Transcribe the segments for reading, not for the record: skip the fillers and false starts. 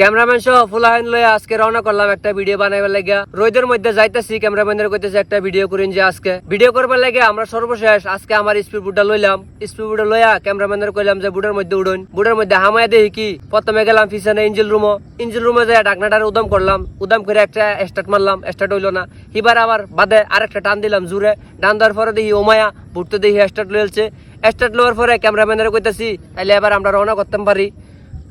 Cameraman সহ ফুলাহাইন লয়ে আজকে রওনা করলাম একটা ভিডিও বানাইবার লাগিয়া। রোদের মধ্যে যাইতেছি, ক্যামেরাম্যানের কইতেছে একটা ভিডিও করিন যে আজকে ভিডিও করবার লাগে। আমরা সর্বশেষ আজকে আমার স্পিড বুটটা লইলাম। স্পিড বুটটা লইয়া ক্যামেরাম্যানের কইলাম যে বুটের মধ্যে উড়ুন। বুটের মধ্যে হামায়া দেখি কি প্রথমে গেলাম পিছনে ইঞ্জিল রুমে যাই ঢাকনাটার উদাম করলাম। উদাম করে একটা স্টার্ট মারলাম, স্টার্ট হইলো না। এবার আবার বাদে আরেকটা টান দিলাম জুড়ে। টান দেওয়ার পরে দেখি ওমায়া বুটতে দেখি স্টার্ট লইলছে। স্টার্ট লওয়ার পরে ক্যামেরাম্যানের কইতেছি তাইলে এবার আমরা রওনা করতে পারি।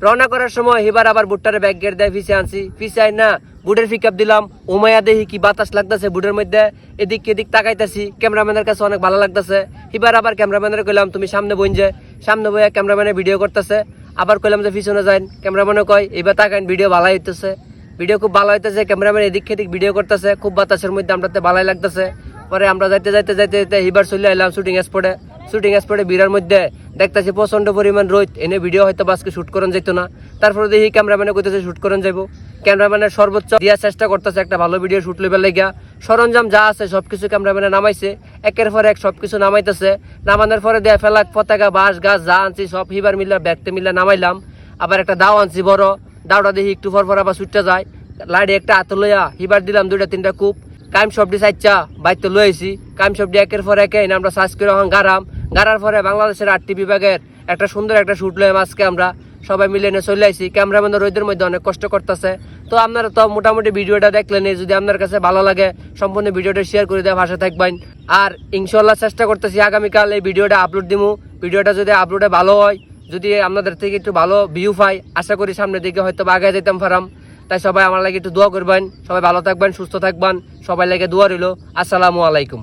রওনা করার সময় এবার আবার বুটটারে ব্যাগ গেট দেয় পিছিয়ে আনছি। পিছিয়ে আই না বুটের পিক আপ দিলাম। ওমায়া দেখি কি বাতাস লাগতেছে বুটের মধ্যে, এদিক এদিক তাকাইতেছি। ক্যামেরাম্যানের কাছে অনেক ভালো লাগতেছে। এবার আবার ক্যামেরাম্যানের কইলাম তুমি সামনে বইন যে, সামনে বইয়া ক্যামেরাম্যানে ভিডিও করতেছে। আবার কইলাম যে পিছনে যাইন। ক্যামেরাম্যানে কয় এবার তাকাইন, ভিডিও ভালো হইতেছে, ভিডিও খুব ভালো হইতেছে। ক্যামেরাম্যান এদিক এদিক ভিডিও করতেছে, খুব বাতাসের মধ্যে আমরাতে ভালোই লাগতেছে। পরে আমরা যাইতে যাইতে যাইতে যাইতে এবার চলে এলাম শুটিং স্পটে ভিড়ের মধ্যে দেখতেছি প্রচন্ড পরিমাণ রোদ। এনে ভিডিও হয়তো আজকে শুট করেন যেত না। তারপরে দেখি ক্যামেরাম্যানে কইতেছে শুট করেন যাবো। ক্যামেরাম্যানের সর্বোচ্চ দেওয়ার চেষ্টা করতেছে একটা ভালো ভিডিও শুট লেবার লাগিয়া। সরঞ্জাম যা আছে সবকিছু ক্যামেরাম্যানে নামাইছে, একের পর এক সবকিছু নামাইতেছে। নামানোর পরে দেয়া ফেলাক পতাকা বাঁশ গাছ যা আনছি সব হিবার মিল্লা ব্যাগতে মিল্লা নামাইলাম। আবার একটা দাও আনছি বড়, দাওটা দেখি একটু পর আবার ছুটতে যায়। লাইডে একটা হাত লইয়া হিবার দিলাম 2-3টা কূপ। কাইম সবটি চাইছা বাইতে লইছি। কাইম সবটি একের পর একে আমরা সার্চ করে গাড়ার পরে বাংলাদেশের 8টি বিভাগের একটা সুন্দর একটা শুট লইম আজকে আমরা সবাই মিলে নিয়ে চলে আইছি। ক্যামেরাম্যান রোদের মধ্যে অনেক কষ্ট করতেছে। তো আপনারা তো মোটামুটি ভিডিওটা দেখলেন। যদি আপনার কাছে ভালো লাগে সম্পূর্ণ ভিডিওটা শেয়ার করে দেওয়া ভাষা থাকবেন। আর ইনশাল্লাহ চেষ্টা করতেছি আগামীকাল এই ভিডিওটা আপলোড দিমু। ভিডিওটা যদি আপলোডে ভালো হয়, যদি আপনাদের থেকে একটু ভালো ভিউ পাই, আশা করি সামনের দিকে হয়তো আগে যেতাম পারাম। তাই সবাই আমার লাগে একটু দোয়া করবেন। সবাই ভালো থাকবেন, সুস্থ থাকবেন। সবাই লাগে দোয়া রইল। আসসালামু আলাইকুম।